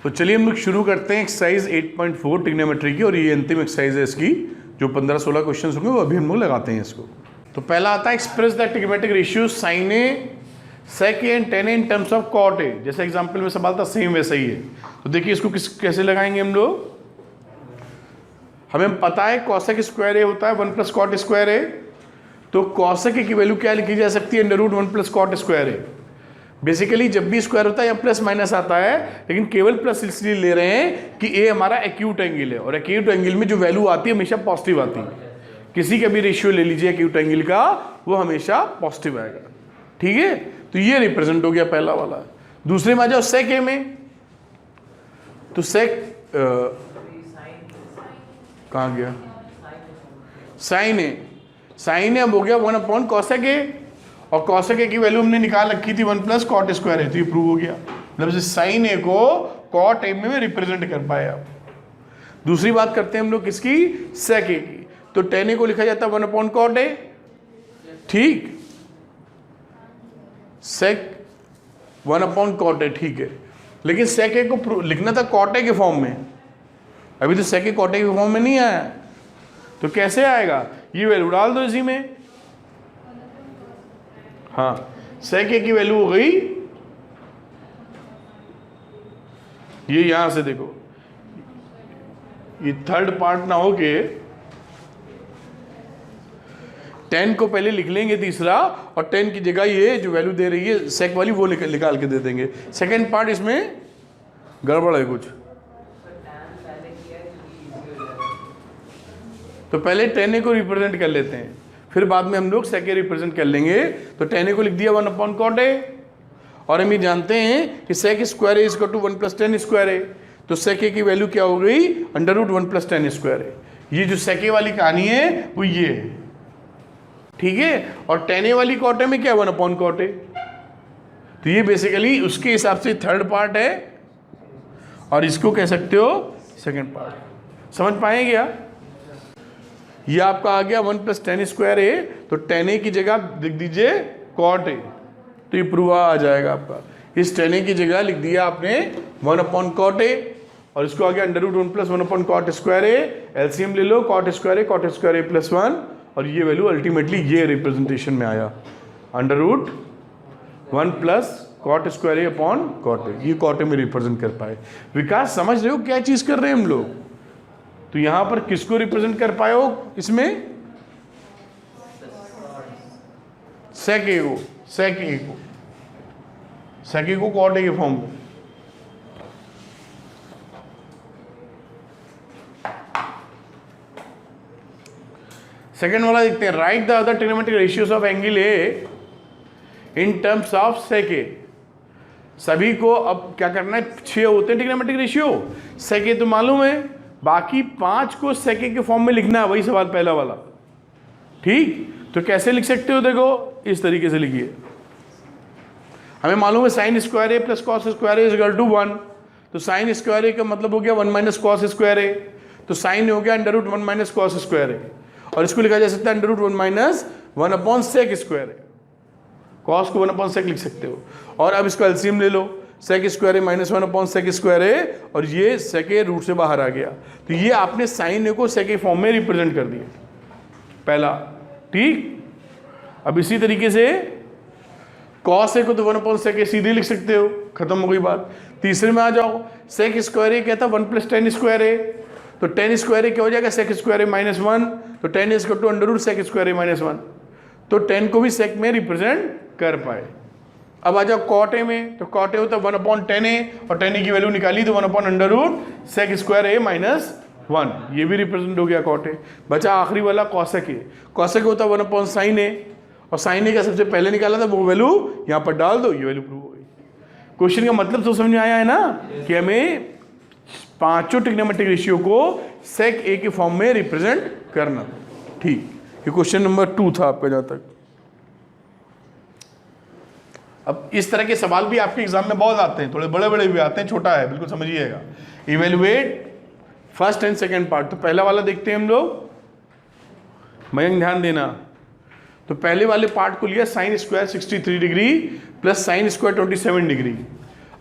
तो चलिए हम लोग शुरू करते हैं एक्सरसाइज 8.4 ट्रिग्नोमेट्री की, और ये अंतिम एक्सरसाइज है इसकी, जो 15-16 क्वेश्चन होंगे वो अभी हम लोग लगाते हैं इसको। तो पहला आता है express the trigonometric ratio sine A, sec A and tan A in terms of cot A. जैसे एग्जांपल में सवाल था सेम वैसा ही है। तो देखिए इसको कैसे लगाएंगे हम लोग। हमें पता है कॉसेक स्क्वायर ए होता है 1 प्लस कॉट स्क्वायर ए, तो कॉसेक ए की वैल्यू क्या लिखी जा सकती है, under root 1 plus cot square A. Basically जब भी स्क्वायर होता है या प्लस माइनस आता है, लेकिन केवल प्लस इसलिए ले रहे हैं कि ए हमारा एक्यूट एंगल है, और एक्यूट एंगल में जो वैल्यू आती है हमेशा पॉजिटिव आती है। किसी का भी रेशियो ले लीजिए एक्यूट एंगल का, वो हमेशा पॉजिटिव आएगा। ठीक है, तो ये रिप्रेजेंट हो गया पहला वाला। दूसरे में आ जाओ सेक ए में। तो सेक कहाँ गया, साइन ए। साइन ए अब हो गया 1 अपॉन कॉसेक ए, और कॉसेक ए की वैल्यू हमने निकाल रखी थी 1 प्लस कॉट स्क्वायर है, तो ये प्रूव हो गया। मतलब साइन ए को कॉट ए में रिप्रेजेंट कर पाए आप। दूसरी बात करते हैं हम लोग किसकी, सेक ए की। तो टेन ए को लिखा जाता है 1 अपॉन कॉट ए, ठीक, सेक 1 अपॉन कॉट ए, ठीक है। लेकिन सेक ए को लिखना था कॉट ए के फॉर्म में, अभी तो सेक ए कॉट ए के फॉर्म में नहीं आया, तो कैसे आएगा, ये वैल्यू डाल दो इसी में। हाँ, सेक ए की वैल्यू हो गई ये, यहां से देखो, ये थर्ड पार्ट ना हो के 10 को पहले लिख लेंगे तीसरा, और 10 की जगह ये जो वैल्यू दे रही है सेक वाली वो निकाल के दे देंगे। सेकंड पार्ट इसमें गड़बड़ है कुछ, तो पहले 10 को रिप्रेजेंट कर लेते हैं, फिर बाद में हम लोग सेक ए रिप्रेजेंट कर लेंगे। तो 10 को लिख दिया 1 अपॉन कॉट ए, और हम ये जानते हैं कि sec square A is equal to 1 plus 10 square A. तो सेक ए की वैल्यू क्या हो गई, under root 1 plus 10 square A. ये जो सेक ए वाली कहानी है वो ये है, ठीक है। और 10 ए वाली कॉट ए में क्या 1 अपॉन कॉट ए, तो ये बेसिकली उसके हिसाब से थर्ड पार्ट है, और इसको कह सकते हो सेकेंड पार्ट। समझ पाएंगे क्या, ये आपका आ गया 1 प्लस 10 स्क्वायर ए, तो 10 ए की जगह लिख दीजिए कॉट ए, तो ये प्रूव आ जाएगा आपका। इस 10 ए की जगह लिख दिया आपने 1 अपॉन कॉट ए, और इसको आ गया under root 1 plus 1 upon cot square A. LCM ले लो, कॉट स्क्वायर ए प्लस 1, और ये वैल्यू अल्टीमेटली ये रिप्रेजेंटेशन में आया, under root 1 plus cot square A upon cot A. ये कॉट ए में रिप्रेजेंट कर पाए। विकास समझ रहे हो क्या चीज कर रहे हैं हम लोग। तो यहां पर किसको रिप्रेजेंट कर पाए हो, इसमें सेक ए को, सेक ए को कॉट ए के फॉर्म में। सेकेंड वाला देखते हैं, right the other trigonometric ratios of angle A in terms of sec A. सभी को अब क्या करना है, 6 होते हैं ट्रिग्नोमेट्रिक रेशियो, सेक ए तो मालूम है, बाकी 5 को सेक ए के फॉर्म में लिखना है, वही सवाल पहला वाला, ठीक। तो कैसे लिख सकते हो, देखो इस तरीके से लिखिए। हमें मालूम है sine square A plus cos square A is equal to 1, तो साइन स्क्वायर ए का मतलब हो गया 1 माइनस कॉस स्क्वायर ए, तो साइन हो गया under root 1 minus cos square A, और इसको लिखा जा सकता है under root 1 minus 1 upon sec square A. Cos को 1 अपॉन सेक लिख सकते हो, और अब इसको एलसीएम ले लो, सेक square A minus 1 upon sec square A, और ये सेक ए रूट से बाहर आ गया, तो ये आपने साइन ए को सेक ए फॉर्म में रिप्रेजेंट कर दिया पहला, ठीक। अब इसी तरीके से कॉस ए को तो 1 अपॉन सेक ए सीधे लिख सकते हो, खत्म हो गई बात। तीसरे में आ जाओ, सेक स्क्वायर ए कहता 1 प्लस 10 स्क्वायर ए, तो 10 स्क्वायर ए क्या हो जाएगा, सेक स्क्वायर ए माइनस 1, तो 10 is equal to under root sec square A minus 1, तो 10 को भी सेक में रिप्रेजेंट कर पाए। अब आ जाओ कॉट ए में, तो कॉट ए होता है 1 अपॉन 10 ए, और 10 ए की वैल्यू निकाली तो 1 upon under root sec square A minus 1, ये भी रिप्रेजेंट हो गया कॉट ए। बचा आखिरी वाला कॉसेक ए, कॉसेक होता है 1 अपॉन साइन ए, और साइन ए का सबसे पहले निकाला था वो वैल्यू यहाँ पर डाल दो, ये वैल्यू प्रूव हो गई। क्वेश्चन का मतलब तो समझ में आया है ना, कि हमें 5 ट्रिग्नोमेट्रिक रेशियो को सेक ए के फॉर्म में रिप्रेजेंट करना, ठीक। ये क्वेश्चन नंबर 2 था आपका जहाँ तक। अब इस तरह के सवाल भी आपके एग्जाम में बहुत आते हैं, थोड़े बड़े बड़े भी आते हैं, छोटा है बिल्कुल समझिएगा। Evaluate first and second part, तो पहला वाला देखते हैं हम लोग, मयंक ध्यान देना। तो पहले वाले पार्ट को लिया sine square 63 degree plus sine square 27 degree.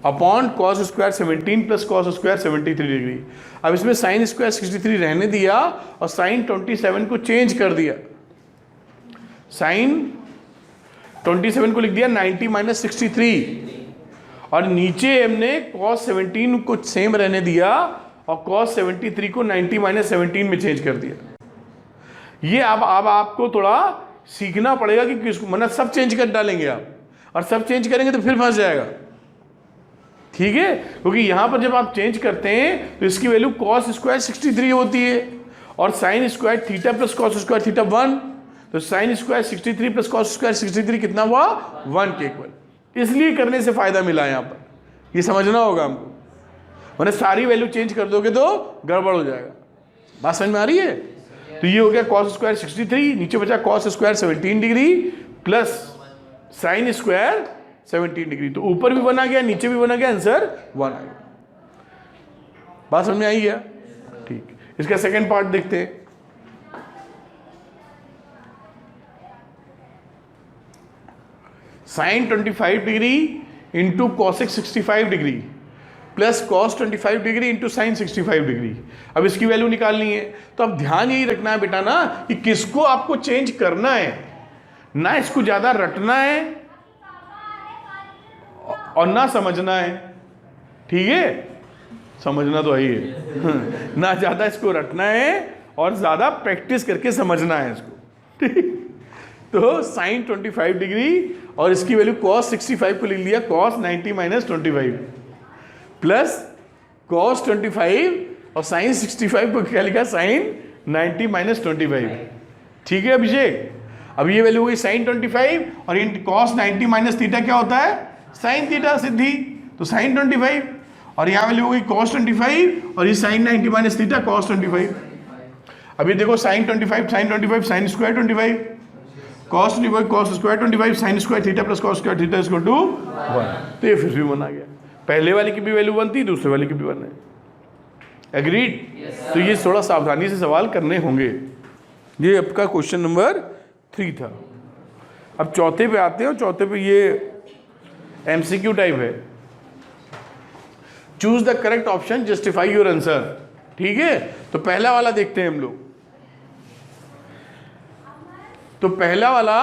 Upon cos square 17 plus cos square 73 degree. अब इसमें साइन स्क्वायर 63 रहने दिया और साइन 27 को चेंज कर दिया। साइन 27 को लिख दिया 90 माइनस 63 और नीचे हमने कॉस 17 को सेम रहने दिया और कॉस 73 को 90 माइनस 17 में चेंज कर दिया। ये अब आपको थोड़ा सीखना पड़ेगा कि किसको, मतलब सब चेंज कर डालेंगे आप, और सब चेंज करेंगे तो फिर फंस जाएगा, ठीक है। क्योंकि यहां पर जब आप चेंज करते हैं तो इसकी वैल्यू कॉस स्क्वायर 63 होती है और sign square theta plus cos square theta 1, तो sine square 63 plus cos square 63 कितना हुआ 1 के इक्वल। इसलिए करने से फायदा मिला यहां पर, ये समझना होगा हमको, वरना सारी वैल्यू चेंज कर दोगे तो गड़बड़ हो जाएगा। बात समझ में आ रही है? तो ये हो गया कॉस स्क्वायर 63, नीचे बचा cos square 17 degree plus sine square 17 degree, तो ऊपर भी बना गया नीचे भी बना गया, आंसर 1 आ गया। बात समझ में आई है? ठीक, इसका सेकंड पार्ट देखते हैं। Sine 25 degree into cosec 65 degree plus cos 25 degree into sine 65 degree. अब इसकी वैल्यू निकालनी है, तो अब ध्यान यही रखना है बेटा ना कि किसको आपको चेंज करना है, ना इसको ज्यादा रटना है और ना समझना है, ठीक है। समझना तो है ही ना ज्यादा इसको रटना है और ज्यादा प्रैक्टिस करके समझना है इसको, ठीक। तो साइन 25 डिग्री और इसकी वैल्यू कॉस 65 को लिख लिया कॉस 90 माइनस 25 प्लस कॉस 25 और साइन 65 को क्या लिखा साइन 90 माइनस 25, ठीक है अभिषेक। अब ये वैल्यू हुई साइन 25 और इन कॉस 90 माइनस थीटा क्या होता है साइन थीटा सिद्धि, तो साइन 25 और यहाँ वैल्यू होगी कॉस 25 और ये साइन 90 माइनस थीटा कॉस 25। अभी देखो sine 25 sine square 25 cos 25 cos square 25 sine square theta plus cos square theta equal to 1। तो ये फिर भी 1 आ गया, पहले वाले की भी वैल्यू 1 थी, दूसरे वाले की भी 1 है। एग्रीड? तो ये थोड़ा सावधानी से सवाल करने होंगे। ये आपका क्वेश्चन नंबर 3 था। अब चौथे पे आते हैं, और चौथे पे ये एमसीक्यू टाइप है। Choose the correct option, justify your answer, ठीक है। तो पहला वाला देखते हैं हम लोग। तो पहला वाला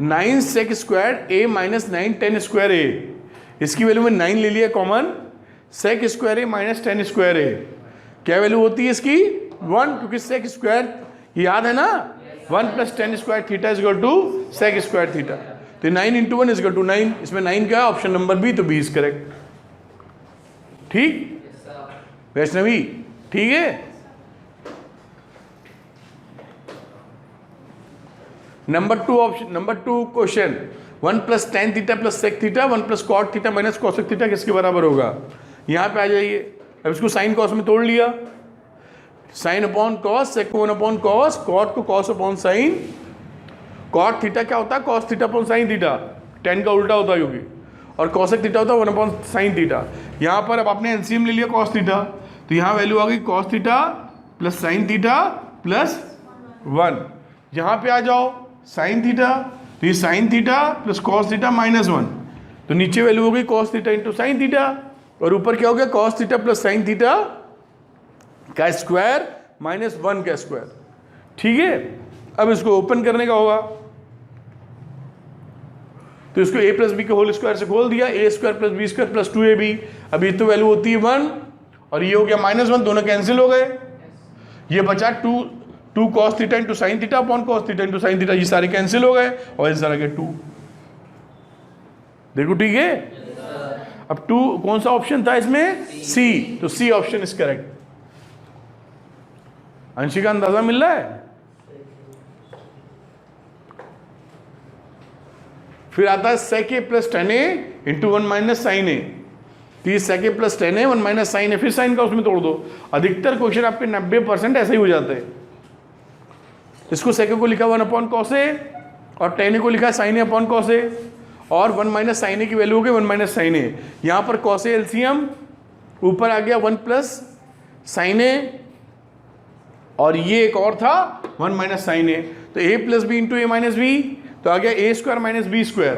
9 सेक स्क्वायर ए माइनस 9 10 स्क्वायर ए, इसकी वैल्यू में 9 ले लिया common, sec square A minus 10 square ए, क्या वैल्यू होती है इसकी 1, क्योंकि सेक स्क्वायर याद है ना 1 plus 10 square theta is equal to sec square theta, तो 9 इंटू 1 इज इक्वल टू 9। इसमें 9 क्या है ऑप्शन नंबर बी, तो बी इज करेक्ट, ठीक वैष्णवी, ठीक है। Number 2 option, number 2 question 1 plus tan theta plus sec theta 1 plus cot theta minus cosec theta किसके बराबर होगा। यहां पे आ जाइए, अब इसको साइन कॉस में तोड़ लिया, साइन अपॉन कॉस, सेक को 1 अपॉन कॉस, कॉट को cos upon sine, cot theta क्या होता है cos theta upon sine theta, 10 का उल्टा होता है क्योंकि, और कॉसेक थीटा होता है 1 अपॉन साइन थीटा। यहाँ पर अब आपने एलसीएम ले लिया कॉस थीटा, तो यहाँ वैल्यू आ गई cos theta plus sine theta plus 1। यहाँ पे आ जाओ साइन थीटा, तो ये sine theta plus cos theta minus 1, तो नीचे वैल्यू हो गई cos theta into sine theta, और ऊपर क्या हो गया cos theta plus sine theta का स्क्वायर माइनस 1 का स्क्वायर, ठीक है। अब इसको ओपन करने का होगा, तो इसको a प्लस बी के होल स्क्वायर से खोल दिया, a square plus B square plus 2ab। अब ये तो वैल्यू होती है 1 और ये हो गया माइनस 1, दोनों कैंसिल हो गए, ये बचा 2 cos theta into sine theta upon cos theta into sine theta, ये सारे कैंसिल हो गए और आंसर आ गया 2। देखो ठीक है। अब 2 कौन सा ऑप्शन था इसमें सी, तो C option is correct. Anshika अंदाजा मिल रहा है। फिर आता है sec A plus tan A into 1 minus sine A, तो ये sec A plus tan A 1 minus sine A, फिर साइन का उसमें तोड़ दो। अधिकतर क्वेश्चन आपके 90% ऐसे ही हो जाते हैं। इसको सेक ए को लिखा 1 अपॉन कॉस ए और टेन ए को लिखा साइन ए अपॉन कॉस ए, और 1 माइनस साइन ए की वैल्यू हो गई 1 माइनस साइन ए। यहाँ पर कॉस ए एलसीएम, ऊपर आ गया 1 प्लस साइन ए, और ये एक और था 1 माइनस साइन ए, तो ए plus B into A minus B, तो आ गया ए स्क्वायर माइनस बी स्क्वायर,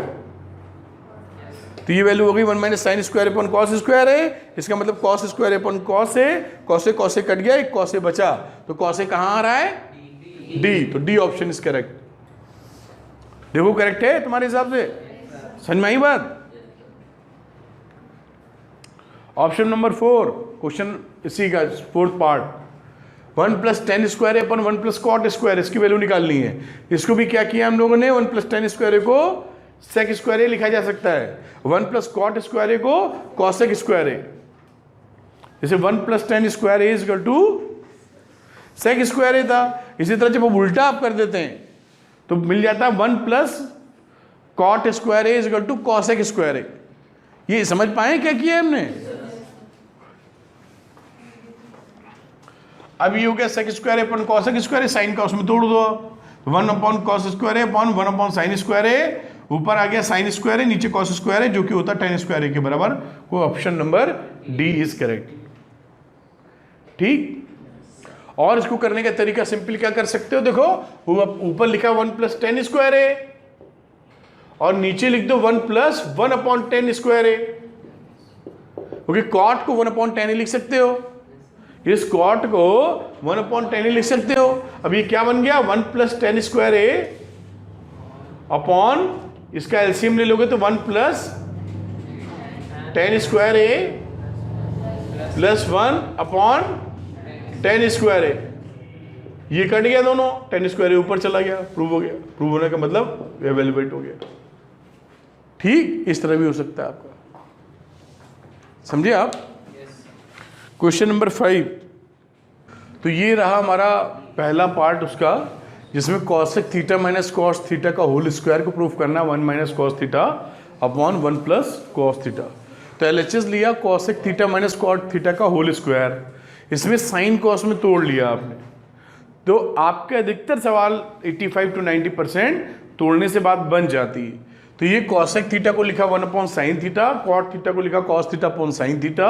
तो ये वैल्यू हो गई 1 minus sine square upon cos square है, इसका मतलब कॉस स्क्वायर अपॉन कॉस है, कॉस से कट गया, एक कॉस से बचा, तो कॉस से कहाँ आ रहा है, डी, तो डी ऑप्शन इज करेक्ट। देखो करेक्ट है तुम्हारे हिसाब से, समझ में आई बात। ऑप्शन नंबर 4 क्वेश्चन इसी का fourth part, 1 plus tan square upon 1 plus cot square, इसकी वैल्यू निकालनी है। इसको भी क्या किया हम लोगों ने, 1 प्लस टेन स्क्वायर को सेक स्क्वायर लिखा जा सकता है, 1 प्लस कॉट स्क्वायर को कॉसेक स्क्वायर, जैसे 1 plus tan square is equal to sec square था। इसी तरह जब उल्टा आप कर देते हैं तो मिल जाता है 1 plus cot square is equal to cosec square. ये समझ पाए क्या किया हमने। अब ये हो गया sec square upon cosec square, sine का उसमें तोड़ दो, 1 upon cos square upon 1 upon sine square है, ऊपर आ गया साइन स्क्वायर है, नीचे कॉस स्क्वायर है, जो कि होता है टेन स्क्वायर के बराबर। वो option number D is correct. ठीक, और इसको करने का तरीका सिंपल क्या कर सकते हो, देखो ऊपर लिखा 1 प्लस टेन स्क्वायर है और नीचे लिख दो 1 प्लस 1 अपॉन टेन स्क्वायर है, क्योंकि कॉट को 1 अपॉन टेन ही लिख सकते हो, इस कॉट को 1 अपॉन टेन ही लिख सकते हो। अब ये क्या बन गया, 1 प्लस टेन स्क्वायर है अपॉन, इसका एलसीएम ले लोगे तो 1 प्लस टेन स्क्वायर है प्लस 1 अपॉन टेन स्क्वायर है, ये कट गया दोनों, टेन स्क्वायर ऊपर चला गया, प्रूव हो गया। प्रूव होने का मतलब एवेल्युएट हो गया। ठीक, इस तरह भी हो सकता है आपका, समझे आप। क्वेश्चन नंबर 5, तो ये रहा हमारा पहला पार्ट उसका, जिसमें cosec theta minus cos theta का होल स्क्वायर को प्रूफ करना है, 1 minus cos theta upon 1 plus cos theta. तो एलएचएस लिया cosec theta minus cot theta का होल स्क्वायर, इसमें साइन कॉस में तोड़ लिया आपने। तो आपके अधिकतर सवाल 85 to 90% तोड़ने से बात बन जाती है। तो ये कॉसेक थीटा को लिखा 1 upon sine theta, cot theta को लिखा cos theta upon sine theta,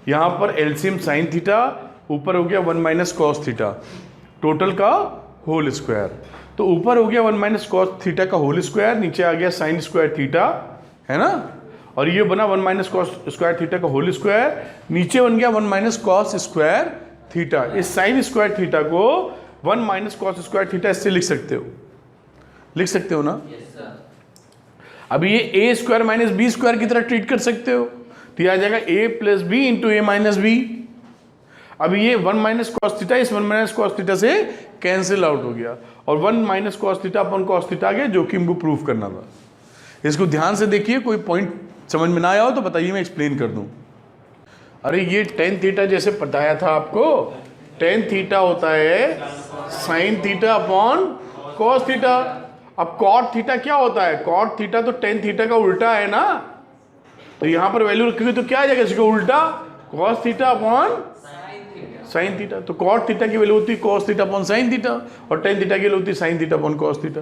यहाँ पर एलसीएम साइन थीटा, ऊपर हो गया 1 माइनस कॉस थीटा, टोटल का होल स्क्वायर। तो ऊपर हो गया 1 माइनस कॉस थीटा का होल स्क्वायर, नीचे आ गया साइन स्क्वायर थीटा, है ना, और ये बना 1 माइनस कॉस स्क्वायर थीटा का होल स्क्वायर, नीचे बन गया 1 माइनस कॉस स्क्वायर थीटा। इस साइन स्क्वायर थीटा को 1 माइनस कॉस स्क्वायर थीटा इससे लिख सकते हो, लिख सकते हो ना। अब ये ए स्क्वायर माइनस बी स्क्वायर की तरह ट्रीट कर सकते हो, तो यह आ जाएगा ए plus B into A minus B. अब ये 1 माइनस कॉस थीटा इस 1 माइनस कॉस थीटा से कैंसिल आउट हो गया, और 1 माइनस कॉस थीटा अपन कॉस थीटा आ गया, जो कि हमको प्रूफ करना था। इसको ध्यान से देखिए, कोई पॉइंट समझ में ना आया हो तो बताइए, मैं एक्सप्लेन कर दूं। अरे ये टेन थीटा जैसे बताया था आपको, टेन थीटा होता है sign theta upon cos theta. अब कॉट थीटा क्या होता है, कॉट थीटा तो टेन थीटा का उल्टा है ना, तो यहां पर वैल्यू रखोगे तो क्या आ जाएगा, इसको उल्टा cos theta upon sine theta. तो कॉट थीटा की वैल्यू होती है cos theta upon sine theta, और टेन थीटा की वैल्यू होती है sign theta upon cos theta.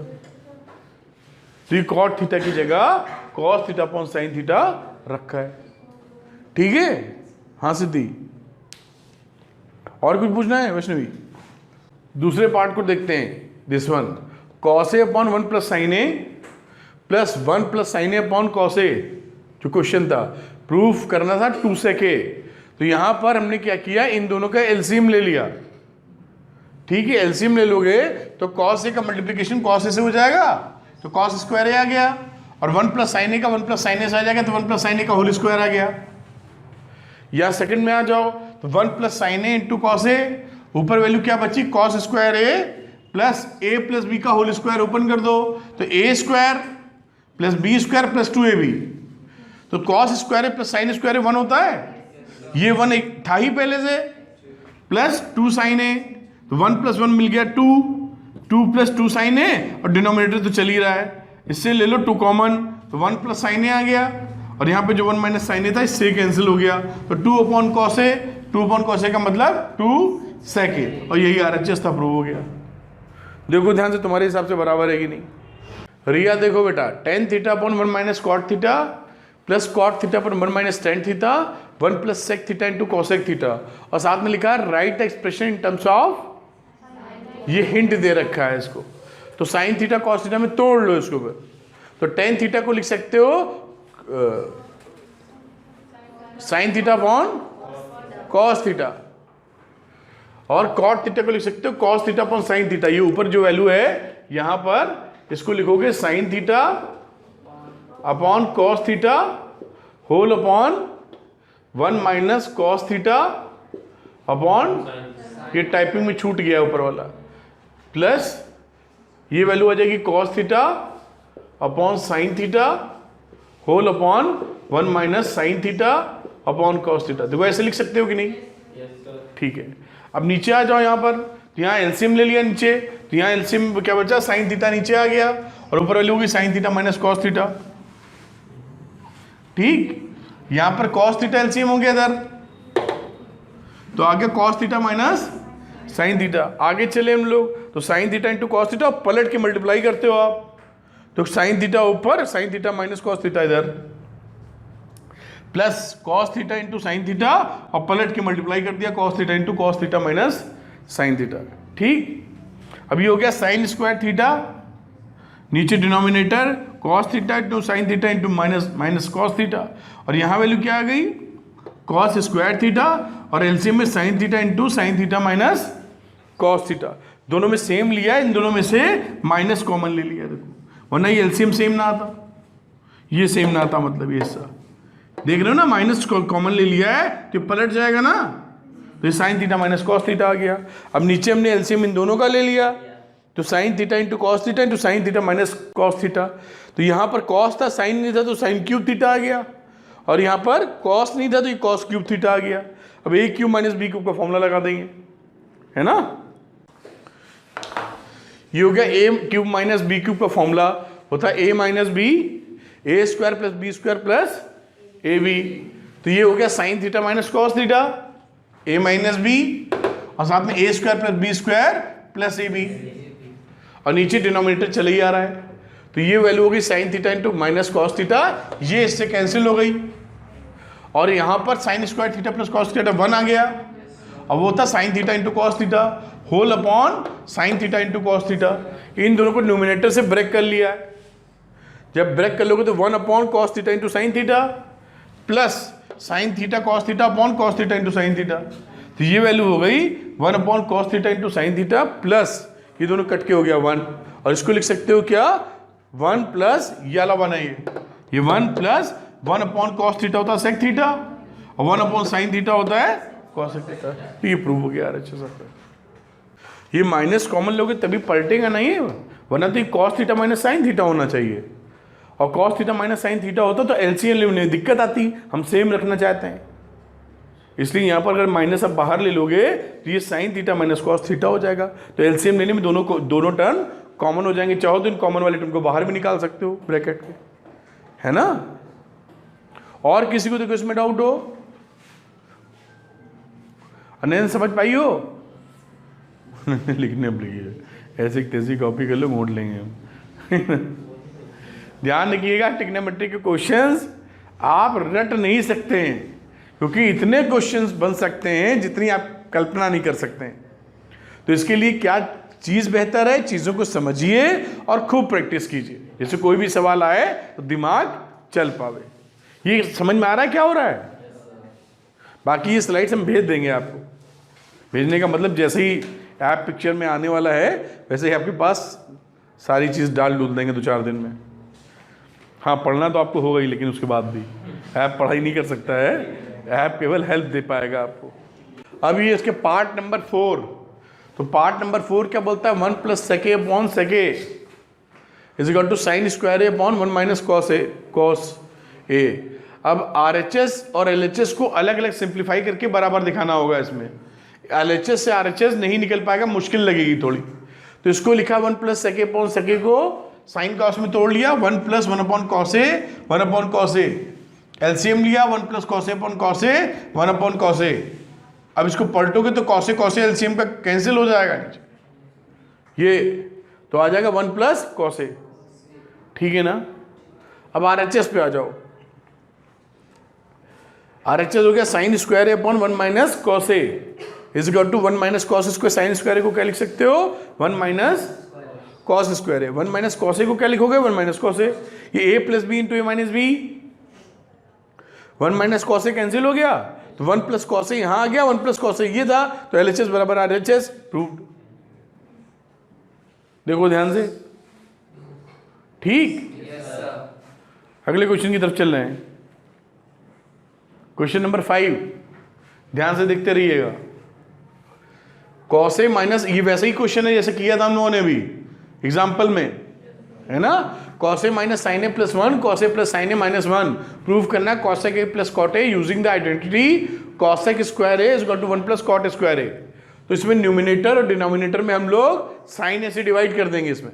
तो ये कॉट थीटा की जगह cos theta upon sine theta रखा है। ठीक है, हाँ सिद्धि, और कुछ पूछना है वैष्णवी। दूसरे पार्ट को देखते हैं, this one, cos A upon 1 plus sine A plus 1 plus sine A upon cos A, जो क्वेश्चन था प्रूफ करना था 2 सेक ए। तो यहां पर हमने क्या किया, इन दोनों का एलसीएम ले लिया। ठीक है, एलसीएम ले लोगे तो कॉस ए का मल्टीप्लीकेशन कॉस ए से हो जाएगा, तो कॉस स्क्वायर ए आ गया, और 1 प्लस साइन ए का 1 प्लस साइन ए से आ जाएगा, तो 1 प्लस साइन ए का होल स्क्वायर आ गया। या सेकंड में आ जाओ, तो 1 plus sine A into cos A, ऊपर वैल्यू क्या बची, cos square A plus A plus B का होल स्क्वायर ओपन कर दो, तो A square plus B square plus 2ab। तो cos square A plus sine square A 1 होता है, ये 1 एक था ही पहले से, प्लस 2 साइन ए, तो 1 प्लस 1 मिल गया 2, 2 प्लस 2 साइन ए, और डिनोमिनेटर तो चल ही रहा है, इससे ले लो 2 कॉमन, तो 1 प्लस साइन ए आ गया, और यहाँ पे जो 1 माइनस साइन ए था इससे कैंसिल हो गया, तो 2 upon cos A, 2 upon cos A का मतलब 2 सेक ए, और यही आरएचएस था, प्रूव हो गया। देखो ध्यान से, तुम्हारे हिसाब से बराबर है कि नहीं। रिया देखो बेटा, tan theta upon 1 minus cot theta plus cot theta upon 1 minus tan theta 1 plus sec theta into cosec theta, और साथ में लिखा है write expression in terms of, ये हिंट दे रखा है इसको, तो साइन थीटा कॉस थीटा में तोड़ लो इसको फिर। तो टेन थीटा को लिख सकते हो sine theta upon cos theta, और कॉट थीटा को लिख सकते हो cos theta upon sine theta. ये ऊपर जो वैल्यू है यहां पर इसको लिखोगे sine theta upon cos theta whole upon 1 minus cos theta upon, ये टाइपिंग में छूट गया ऊपर वाला, प्लस ये वैल्यू आ जाएगी cos theta upon sine theta whole upon 1 minus sine theta upon cos theta. देखो ऐसे लिख सकते हो कि नहीं? ठीक है, अब नीचे आ जाओ। यहां पर तो यहाँ एलसीएम ले लिया नीचे, तो यहाँ एलसीएम क्या बचा, साइन थीटा नीचे आ गया और ऊपर वैल्यू होगी sine theta minus cos theta. ठीक, यहां पर कॉस थीटा एलसीएम हो गया इधर, तो आगे cos theta minus sine theta. आगे चले हम लोग तो sine theta into cos theta, पलट के मल्टीप्लाई करते हो आप, तो साइन थीटा ऊपर sine theta minus cos theta इधर, plus cos theta into sine theta और पलट के मल्टीप्लाई कर दिया cos theta into cos theta minus sine theta. ठीक, अब ये हो गया साइन स्क्वायर थीटा, नीचे denominator cos theta into sine theta into minus cos theta, और यहां वैल्यू क्या आ गई कॉस स्क्वायर थीटा, और एलसीएम में sign theta into sine theta minus cos theta. दोनों में सेम लिया है, इन दोनों में से माइनस कॉमन ले लिया, देखो, वरना ये एलसीएम सेम ना आता, ये सेम ना आता, मतलब ये हिस्सा देख रहे हो ना, माइनस कॉमन ले लिया है तो पलट जाएगा ना, तो ये sine theta minus cos theta आ गया। अब नीचे हमने एलसीएम इन दोनों का ले लिया, तो sine theta into cos theta into sine theta minus cos theta, तो यहाँ पर कॉस था साइन नहीं था तो साइन क्यूब थीटा आ गया, और यहाँ पर कॉस नहीं था तो ये कॉस क्यूब थीटा आ गया। अब A cube minus B cube का फॉर्मूला लगा देंगे, है ना, ये हो गया A cube minus B cube का फॉर्मूला होता है A minus B, A square plus B square plus A B, तो ये हो गया sine theta minus cos theta A minus B, और साथ में A square plus B square plus A B, और नीचे डिनोमिनेटर चले ही आ रहा है, तो ये वैल्यू होगी sine theta into minus cos theta, ये इससे कैंसिल हो गई, और यहां पर sine square theta plus cos theta 1 आ गया, अब वो था sine theta into cos theta whole upon sine theta into cos theta. इन दोनों को न्यूमिनेटर से ब्रेक कर लिया है, जब ब्रेक कर लोगे तो 1 upon cos theta into sine theta plus sine theta cos theta upon cos theta into sine theta, तो ये वैल्यू हो गई 1 upon cos theta into sine theta plus ये दोनों कट के हो गया 1, और इसको लिख सकते हो क्या 1 प्लस ये वाला 1 है, ये 1 प्लस 1 अपॉन कॉस थीटा होता है सेक थीटा, और 1 अपॉन साइन थीटा होता है कॉस थीटा। तो ये प्रूव हो गया यार, अच्छा सा, ये माइनस कॉमन लोगे तभी पलटेगा नहीं है, वरना तो ये cos theta minus sine theta होना चाहिए, और cos theta minus sine theta होता तो एलसीएम लेने में दिक्कत आती, हम सेम रखना चाहते हैं, इसलिए यहाँ पर अगर माइनस आप बाहर ले लोगे तो ये sine theta minus cos theta हो जाएगा, तो एलसीएम लेने में दोनों टर्म कॉमन हो जाएंगे, चाहो तो इन कॉमन वाले टर्म को बाहर भी निकाल सकते हो ब्रैकेट के, है ना। और किसी को देखो इसमें डाउट हो, अनैन समझ पाई हो लिखने अब लिखिए, ऐसी तैसी कॉपी कर लो, मोड़ लेंगे हम ध्यान रखिएगा, ट्रिग्नोमेट्री के क्वेश्चंस आप रट नहीं सकते हैं, क्योंकि इतने क्वेश्चंस बन सकते हैं जितनी आप कल्पना नहीं कर सकते हैं। तो इसके लिए क्या चीज़ बेहतर है, चीज़ों को समझिए और खूब प्रैक्टिस कीजिए, जैसे कोई भी सवाल आए तो दिमाग चल पावे। ये समझ में आ रहा है क्या हो रहा है? बाकी ये स्लाइड्स हम भेज देंगे आपको, भेजने का मतलब जैसे ही ऐप पिक्चर में आने वाला है वैसे ही आपके पास सारी चीज़ डाल डूल देंगे 2-4 दिन में। हाँ, पढ़ना तो आपको होगा ही, लेकिन उसके बाद भी ऐप पढ़ाई नहीं कर सकता है, ऐप केवल हेल्प दे पाएगा आपको। अब ये इसके पार्ट नंबर 4, तो पार्ट नंबर 4 क्या बोलता है, 1 plus sec upon sec is equal to sine square A upon 1 minus cos A. अब RHS और LHS को अलग अलग सिंप्लीफाई करके बराबर दिखाना होगा, इसमें LHS से RHS नहीं निकल पाएगा, मुश्किल लगेगी थोड़ी, तो इसको लिखा 1 प्लस सेके अपॉन सेके को साइन कॉस में तोड़ लिया, 1 plus 1 upon cos A 1 upon cos A, LCM लिया 1 plus cos A upon cos A 1 upon cos A. अब इसको पलटोगे तो कॉस ए एलसीएम का कैंसिल हो जाएगा नीचे, ये तो आ जाएगा 1 प्लस कॉस ए, ठीक है ना। अब RHS पे आ जाओ, RHS हो गया sine square A upon 1 minus cos A is equal to 1 minus cos square, sine square को क्या लिख सकते हो 1 माइनस कॉस स्क्वायर है, 1 माइनस कॉस ए को क्या लिखोगे 1 माइनस कॉस ए, ये a plus B into A minus B 1 minus cos A cancel हो गया, तो 1 प्लस कॉस ए यहां आ गया, 1 प्लस कॉस ए ये था, तो एलएचएस बराबर आरएचएस, प्रूव्ड। देखो ध्यान से, ठीक। अगले क्वेश्चन की तरफ चल रहे हैं। क्वेश्चन नंबर 5, ध्यान से देखते रहिएगा। कॉस ए माइनस, ये वैसा ही क्वेश्चन है जैसे किया था हम लोगों ने भी एग्जाम्पल में, है ना। Cos A minus sine A plus 1, cos A plus sine A minus 1, prove करना है cosec A plus cot A using the identity cosec square A is equal to 1 plus cot square A. तो इसमें numerator और denominator में हम लोग sign ए से divide कर देंगे इसमें,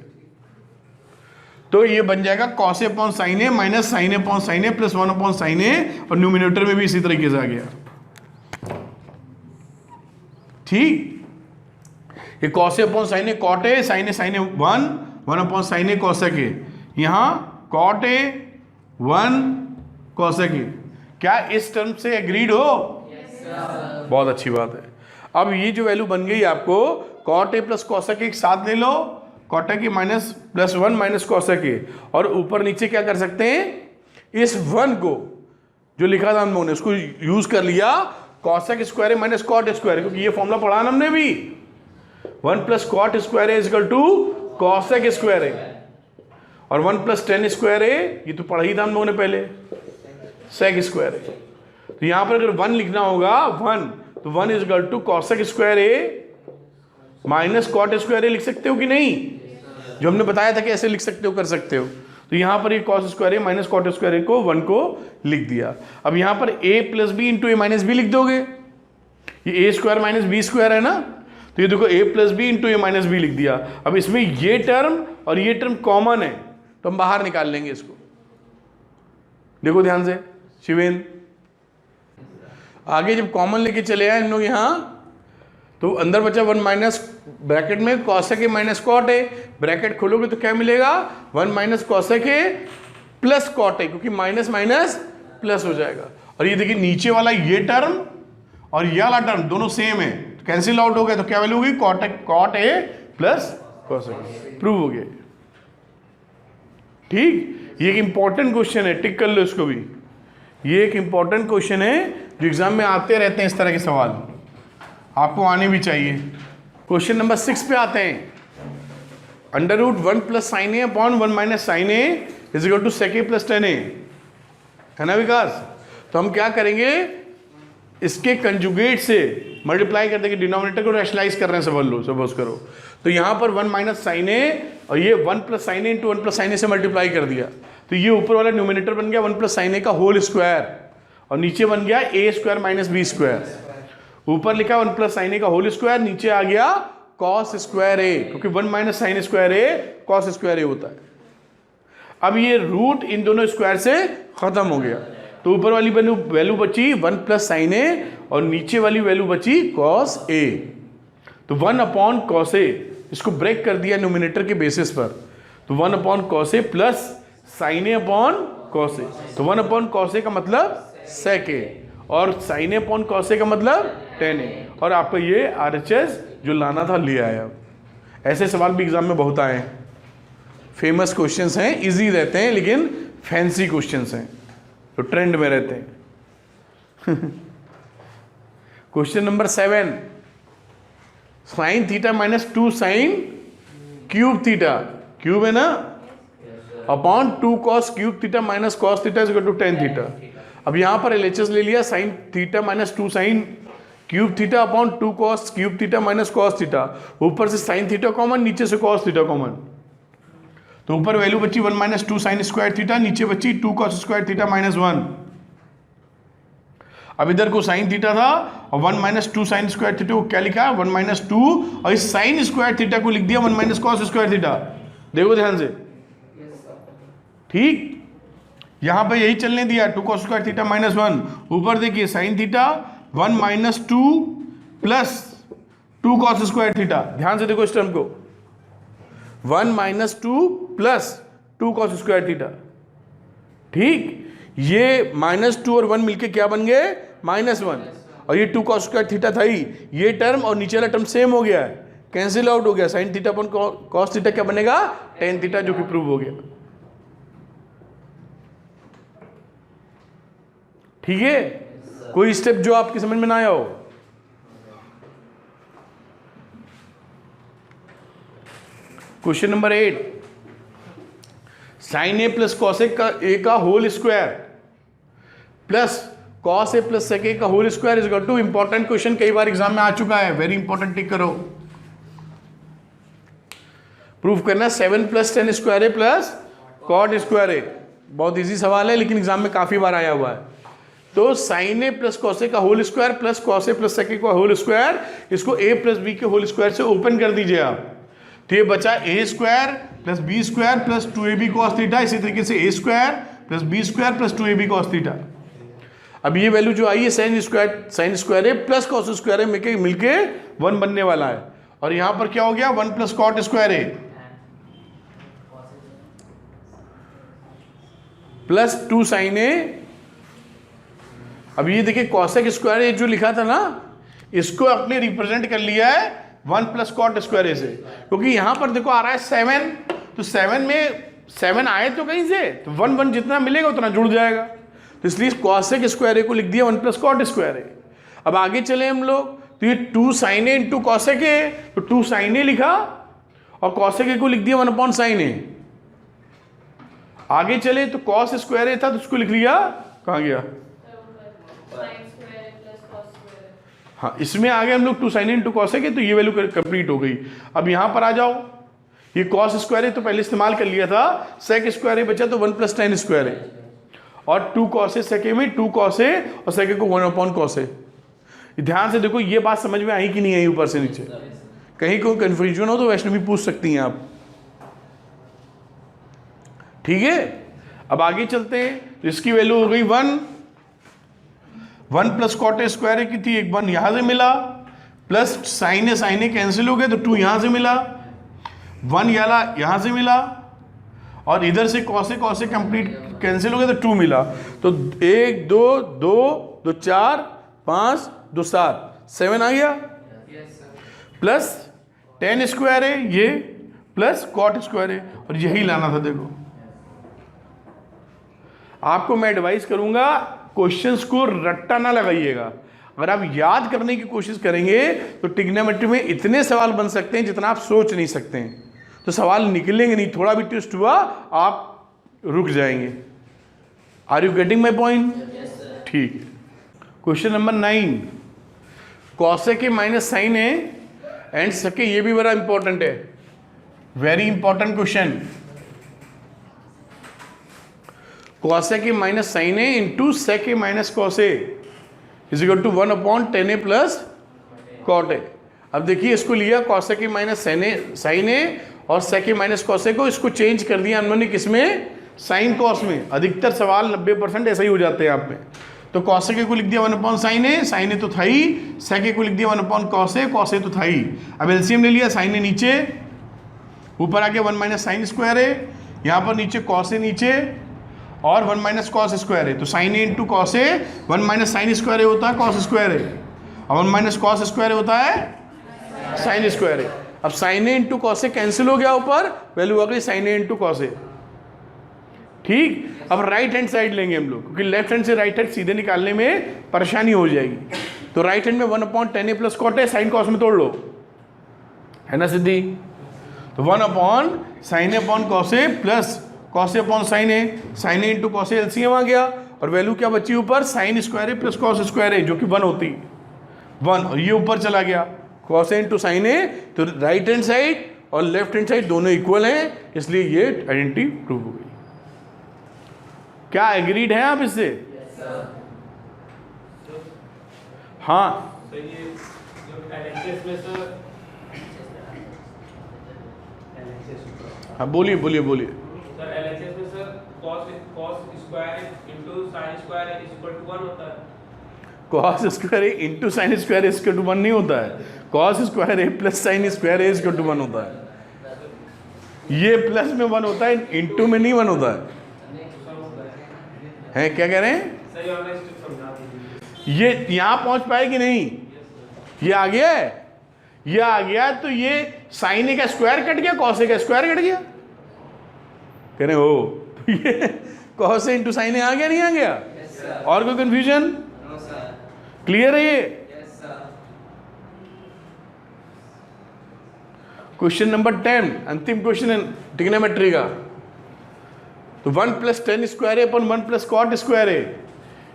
तो ये बन जाएगा cos A upon sine A minus sine A upon sine A plus 1 upon sine A, और न्यूमिनेटर में भी इसी तरीके से आ गया, ठीक। ये cos A upon sine A cot A, sine A 1 upon sine A cosec A, यहां कॉट ए 1 कॉसेक ए। क्या इस टर्म से एग्रीड हो? बहुत अच्छी बात है। अब ये जो वैल्यू बन गई आपको, cot A plus cosec A साथ ले लो, cosec A minus plus 1 minus cosec A, और ऊपर नीचे क्या कर सकते हैं, इस 1 को जो लिखा था हम लोगों ने उसको यूज कर लिया, cosec square A minus cot square, क्योंकि ये फॉर्मूला पढ़ा ना हमने भी, 1 plus cot square A is equal to cosec square A, और 1 प्लस टेन स्क्वायर ए ये तो पढ़ा ही था हम लोगों ने पहले, सेक स्क्वायर ए। तो यहां पर अगर 1 लिखना होगा 1, तो 1 is equal to cosec square A minus cot square A लिख सकते हो कि नहीं, जो हमने बताया था कि ऐसे लिख सकते हो, कर सकते हो। तो यहां पर ये cos square A minus cot square A को 1 को लिख दिया। अब यहां पर a plus B into A minus B लिख दोगे, ये a square minus B square है ना, तो ये देखो a plus B into A minus B लिख दिया। अब इसमें ये टर्म और ये टर्म कॉमन है, तो हम बाहर निकाल लेंगे इसको। देखो ध्यान से शिवेंद्र, आगे जब कॉमन लेके चले आए हम लोग यहां, तो अंदर बचा 1 माइनस ब्रैकेट में cosec A minus cot A, bracket खोलोगे तो क्या मिलेगा, 1 minus cosec A plus cot A, क्योंकि माइनस माइनस प्लस हो जाएगा। और ये देखिए नीचे वाला ये टर्म और ये वाला टर्म दोनों सेम है, तो कैंसिल आउट हो गया, तो क्या वैल्यू होगी, cot A plus cosec A, prove हो गया। ठीक, ये एक इंपॉर्टेंट क्वेश्चन है, टिक कर लो इसको भी। ये एक इंपॉर्टेंट क्वेश्चन है जो एग्जाम में आते रहते हैं, इस तरह के सवाल आपको आने भी चाहिए। क्वेश्चन नंबर 6 पे आते हैं। Under root 1 plus sine A upon 1 minus sine A is equal to sec A plus 10 A, है ना विकास। तो हम क्या करेंगे, इसके कंजुगेट से मल्टीप्लाई कर देंगे, डिनोमिनेटर को रैशनलाइज कर रहे हैं सपोज करो। तो यहां पर 1 माइनस साइन ए और ये 1 plus sine A into 1 plus sine ए से मल्टीप्लाई कर दिया, तो ये ऊपर वाला न्यूमिनेटर बन गया 1 प्लस साइन ए का होल स्क्वायर, और नीचे बन गया ए स्क्वायर माइनस बी स्क्वायर। ऊपर लिखा 1 प्लस साइन ए का होल स्क्वायर, नीचे आ गया कॉस स्क्वायर ए, क्योंकि 1 minus sign square A cos square ए होता है। अब ये रूट इन दोनों स्क्वायर से खत्म हो गया, तो ऊपर वाली वैल्यू बची 1 प्लस साइन ए और नीचे वाली वैल्यू बची कॉस ए। तो 1 अपॉन कॉस ए, इसको ब्रेक कर दिया न्यूमिनेटर के बेसिस पर, तो 1 upon cos A plus sine A upon cos ए। तो 1 अपॉन कॉस ए का मतलब सेक ए, और sign A upon cos A का मतलब टेन ए, और आपका ये RHS जो लाना था ले आया। ऐसे सवाल भी एग्जाम में बहुत आए हैं, फेमस क्वेश्चंस हैं, इजी रहते हैं लेकिन फैंसी क्वेश्चंस हैं, तो ट्रेंड में रहते हैं। Question number 7, sine theta minus 2 sine cube theta, cube है ना, upon 2 cos cube theta minus cos theta is equal to tan theta. अब यहां पर LHS ले लिया, sine theta minus 2 sine cube theta upon 2 cos cube theta minus cos theta, ऊपर से sine theta common, नीचे से कॉस थीटा कॉमन, तो ऊपर वैल्यू बची 1 माइनस 2 साइन स्क्वायर थीटा, नीचे बची 2 कॉस स्क्वायर थीटा माइनस 1। अब इधर को साइन थीटा था और 1 माइनस 2 साइन स्क्वायर थीटा को क्या लिखा, 1 माइनस 2, और इस साइन स्क्वायर थीटा को लिख दिया 1 माइनस कॉस स्क्वायर थीटा। देखो ध्यान से, ठीक, यहां पर यही चलने दिया, 2 कॉस स्क्वायर थीटा माइनस 1, ऊपर देखिए sine theta 1 minus 2 plus 2 cos square theta. ध्यान से देखो इस टर्म को, 1 minus 2 plus 2 cos square theta, ठीक, ये -2 और 1 मिलके क्या बन गए, -1, और ये 2 कॉस स्क्वायर थीटा था ही, ये टर्म और नीचे वाला टर्म सेम हो गया है, कैंसिल आउट हो गया, sine theta upon cos theta क्या बनेगा, टेन थीटा, जो कि प्रूव हो गया। ठीक है, कोई स्टेप जो आपकी समझ में ना आया हो? Question number 8, sine A plus cos A का whole square plus cos A plus sec A का whole square is equal to, important question, कई बार एग्जाम में आ चुका है, वेरी इंपॉर्टेंट, टिक करो। प्रूफ करना 7 plus tan square A plus cot square ए, बहुत इजी सवाल है लेकिन एग्जाम में काफी बार आया हुआ है। तो sine A plus cos A का whole square plus cos A plus sec A का होल स्क्वायर, इसको ए प्लस बी के होल स्क्वायर से ओपन कर दीजिए आप, तो ये बचा A square plus B square plus 2ab cos theta, इसी तरीके से A square plus B square plus 2ab cos theta. अब ये वैल्यू जो आई है sine square A plus cos square ए मिलके 1 बनने वाला है, और यहां पर क्या हो गया 1 plus cot square A plus 2 sine ए। अब ये देखिए कॉसेक स्क्वायर ए जो लिखा था ना, इसको आपने रिप्रेजेंट कर लिया है 1 प्लस कॉट स्क्वायर ए से, क्योंकि यहां पर देखो आ रहा है 7, तो 7 में 7 आए तो कहीं से, तो 1 जितना मिलेगा उतना जुड़ जाएगा, तो इसलिए कॉसेक स्क्वायर ए को लिख दिया 1 प्लस कॉट स्क्वायर ए। अब आगे चले हम लोग, तो ये 2 sine A into cosec A, तो 2 साइन ए लिखा और कॉसेक ए को लिख दिया 1 अपॉन साइन ए। आगे चले तो कॉस स्क्वायर ए था तो उसको लिख लिया, कहाँ गया, हाँ इसमें आ गए हम लोग 2 साइन इंटू कॉसेक है, तो ये वैल्यू कंप्लीट हो गई। अब यहां पर आ जाओ, ये कॉस स्क्वायर है तो पहले इस्तेमाल कर लिया था, सेक स्क्वायर है बचा तो 1 प्लस टेन स्क्वायर है, और 2 कॉस ए सेके में 2 कॉस ए और सेके को 1 अपॉन कॉस ए। ध्यान से देखो ये बात समझ में आई कि नहीं आई, ऊपर से नीचे कहीं कोई कंफ्यूजन हो तो वैष्णवी पूछ सकती हैं आप, ठीक है। अब आगे चलते हैं, तो इसकी वैल्यू हो गई 1 प्लस कॉट ए स्क्वायर की थी, एक 1 यहां से मिला, प्लस साइन ए कैंसिल हो गए तो 2 यहां से मिला, 1 यहां से मिला, और इधर से कॉसे कंप्लीट कैंसिल हो गए तो 2 मिला, तो 1 2 2 2 4 5 2 7 7 आ गया, प्लस टेन स्क्वायर है ये प्लस कॉट स्क्वायर है, और यही लाना था। देखो आपको मैं एडवाइस करूंगा क्वेश्चंस को रट्टा ना लगाइएगा, अगर आप याद करने की कोशिश करेंगे तो ट्रिग्नोमेट्री में इतने सवाल बन सकते हैं जितना आप सोच नहीं सकते हैं, तो सवाल निकलेंगे नहीं, थोड़ा भी ट्विस्ट हुआ आप रुक जाएंगे। Are you getting my point? ठीक है। Question number 9, cosec A minus sine A and sec A, ये भी बड़ा इंपॉर्टेंट है, very important question. Cosec A minus sine A into sec A minus cos A is equal to 1 upon tan A plus cot A. अब देखिए इसको लिया cosec A minus sine A और sec A minus cos ए को, इसको change कर दिया हमने किसमें, साइन कॉस में। अधिकतर सवाल 90% ऐसा ही हो जाते हैं आप में। तो कॉसेक ए को लिख दिया 1 अपॉन साइन ए तो था ही, सेक ए को लिख दिया 1 अपॉन कॉस ए तो था ही। अब एलसीएम ले लिया, साइन ए नीचे, ऊपर आके 1 माइनस साइन स्क्वायर है, यहाँ पर नीचे कॉस ए नीचे और 1 माइनस कॉस स्क्वायर है, तो sine A into cos A, 1 minus sign square ए होता है कॉस स्क्वायर है, और 1 माइनस कॉस स्क्वायर होता है साइन स्क्वायर है। अब sign A into cos A cancel हो गया, ऊपर वैल्यू आ गई साइन ए इंटू कॉस ए। ठीक, अब राइट हैंड साइड लेंगे हम लोग, क्योंकि लेफ्ट हैंड से राइट हैंड सीधे निकालने में परेशानी हो जाएगी। तो राइट हैंड में 1 upon tan A plus cot A, sine cos में तोड़ लो, है ना सिद्धि। तो 1 upon sine A upon cos A plus cos A upon sine A into cos A, LCM आ गया, और वैल्यू क्या बची ऊपर, sine square A plus cos square A, जो कि 1 होती 1, और ये ऊपर चला गया cos A into sign A. तो राइट हैंड साइड और लेफ्ट हैंड साइड दोनों इक्वल हैं, इसलिए ये आइडेंटिटी प्रूव हो गई। क्या एग्रीड है आप इससे? हाँ हाँ बोलिए बोलिए बोलिए। सर एलएचएस में sir cos square into sin square is equal to 1 होता है। cos square A into sine square is equal to 1 नहीं होता है, cos square A plus sine square A is equal to 1 होता है। ये प्लस में 1 होता है, इंटू में नहीं 1 होता है। क्या कह रहे हैं? सही वाला स्टेप समझा दीजिए। ये यहाँ पहुंच पाए कि नहीं? ये आ गया है, ये आ गया, तो ये साइन ए का स्क्वायर कट गया, कॉस ए का स्क्वायर कट गया। कह रहे हो ये कॉस ए इंटू साइन ए आ गया नहीं आ गया? और कोई कंफ्यूजन? No sir. क्लियर है ये? Yes sir. क्वेश्चन नंबर 10, अंतिम क्वेश्चन है ट्रिग्नोमेट्री का। तो 1 plus tan square A upon 1 plus cot square A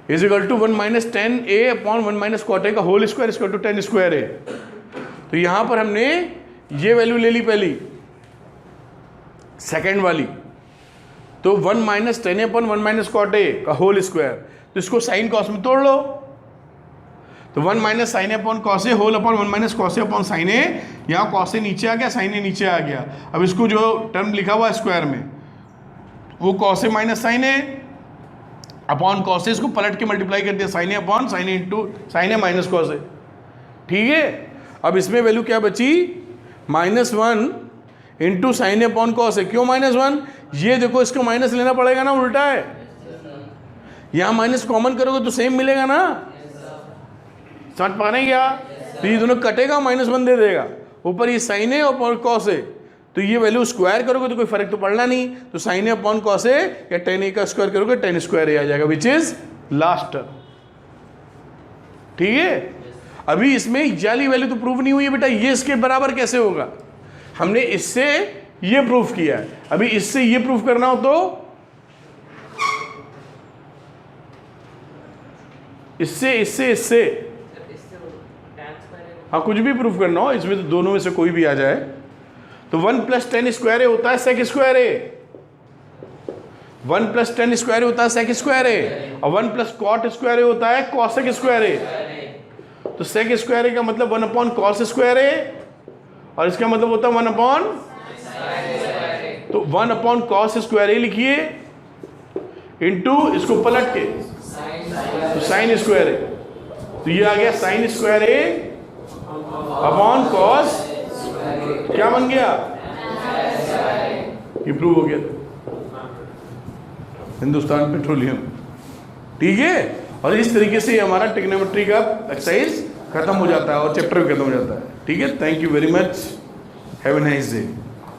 is equal to 1 minus tan A upon 1 minus cot A का whole square is equal to 10 square A. तो यहां पर हमने ये वैल्यू ले ली पहली, सेकेंड वाली, तो 1 minus tan A upon 1 minus cot A का होल स्क्वायर, तो इसको साइन कॉस में तोड़ लो। तो 1 minus sine A upon cos A whole upon 1 minus cos A upon sine ए, यहाँ कॉस ए नीचे आ गया, साइन ए नीचे आ गया। अब इसको जो टर्म लिखा हुआ है स्क्वायर में, वो cos A minus sine A upon cos ए, इसको पलट के मल्टीप्लाई कर दिया, sign A upon sine A into sign A minus cos ए। ठीक है, अब इसमें वैल्यू क्या बची? -1 into sine A upon cos ए। क्यों -1? ये देखो, इसको माइनस लेना पड़ेगा ना, उल्टा है। यहाँ माइनस कॉमन करोगे तो सेम मिलेगा ना, समझ पा रहे हैं क्या? तो ये दोनों कटेगा, -1 दे देगा, ऊपर ये साइन ए और कॉस ए, तो ये वैल्यू स्क्वायर करोगे तो कोई फर्क तो पड़ना नहीं, तो साइन ए अपॉन कॉस ए या टेन ए का स्क्वायर करोगे 10 स्क्वायर ए आ जाएगा, विच इज लास्ट टर्म। ठीक है, अभी इसमें वाली वैल्यू तो प्रूव नहीं हुई है बेटा, ये इसके बराबर कैसे होगा? हमने इससे ये प्रूफ किया है, अभी इससे ये प्रूफ करना हो तो इससे इससे इससे हाँ, कुछ भी प्रूफ करना हो इसमें, तो दोनों में से कोई भी आ जाए। तो 1 प्लस टेन स्क्वायर ए होता है सेक square A, 1 plus tan square ए होता है सेक स्क्वायर ए, और 1 प्लस कॉट स्क्वायर ए होता है कॉसेक स्क्वायर ए। तो सेक स्क्वायर ए का मतलब 1 अपॉन कॉस स्क्वायर ए, और इसका मतलब होता है 1 अपॉन, तो 1 अपॉन कॉस स्क्वायर ए लिखिए, इंटू इसको पलट के तो साइन स्क्वायर ए, तो ये आ गया sine square A upon cos, क्या बन गया? ये प्रूव हो गया हिंदुस्तान पेट्रोलियम। ठीक है, और इस तरीके से हमारा ट्रिग्नोमेट्री का एक्सरसाइज खत्म हो जाता है और चैप्टर भी खत्म हो जाता है। ठीक है, thank you very much, have a nice day.